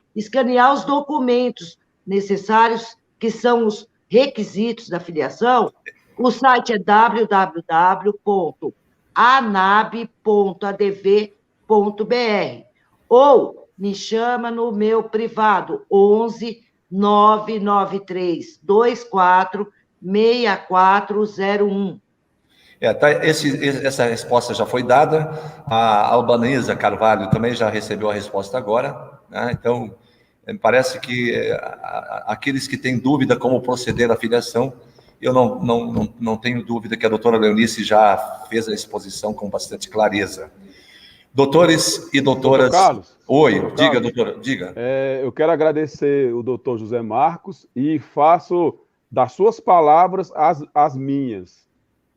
os documentos necessários, que são os requisitos da filiação. O site é www.anab.adv.br ou me chama no meu privado, 11 993 24 6401. Essa resposta já foi dada. A Albanesa Carvalho também já recebeu a resposta agora, né? Então, me parece que aqueles que têm dúvida como proceder à filiação, eu não tenho dúvida que a doutora Leonice já fez a exposição com bastante clareza. Doutores e doutoras... Doutor Carlos, Oi, doutor diga, Carlos, doutora, diga. Eu quero agradecer o doutor José Marcos e faço das suas palavras as minhas,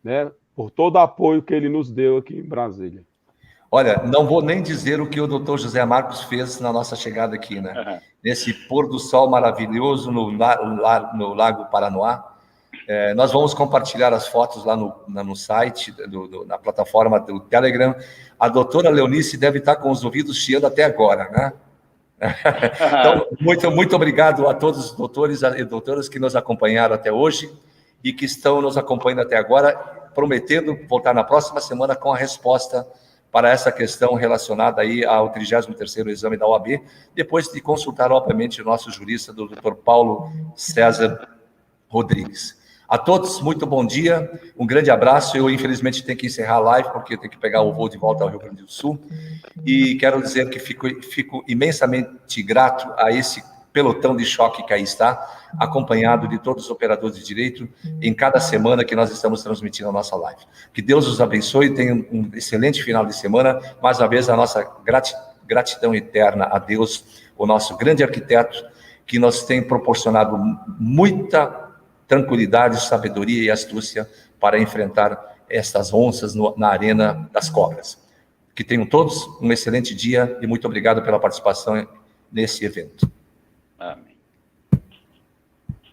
né? Por todo o apoio que ele nos deu aqui em Brasília. Olha, não vou nem dizer o que o doutor José Marcos fez na nossa chegada aqui, né? Nesse pôr do sol maravilhoso no Lago Paranoá. Nós vamos compartilhar as fotos lá no site, na plataforma do Telegram. A doutora Leonice deve estar com os ouvidos chiando até agora, né? Então, muito obrigado a todos os doutores e doutoras que nos acompanharam até hoje e que estão nos acompanhando até agora, prometendo voltar na próxima semana com a resposta para essa questão relacionada aí ao 33º exame da OAB, depois de consultar, obviamente, o nosso jurista, do Dr. Paulo César Rodrigues. A todos, muito bom dia, um grande abraço. Eu, infelizmente, tenho que encerrar a live, porque eu tenho que pegar o voo de volta ao Rio Grande do Sul, e quero dizer que fico imensamente grato a esse pelotão de choque que aí está, acompanhado de todos os operadores de direito, em cada semana que nós estamos transmitindo a nossa live. Que Deus os abençoe, tenham um excelente final de semana. Mais uma vez, a nossa gratidão eterna a Deus, o nosso grande arquiteto, que nos tem proporcionado muita tranquilidade, sabedoria e astúcia para enfrentar estas onças na arena das cobras. Que tenham todos um excelente dia e muito obrigado pela participação nesse evento. Amém.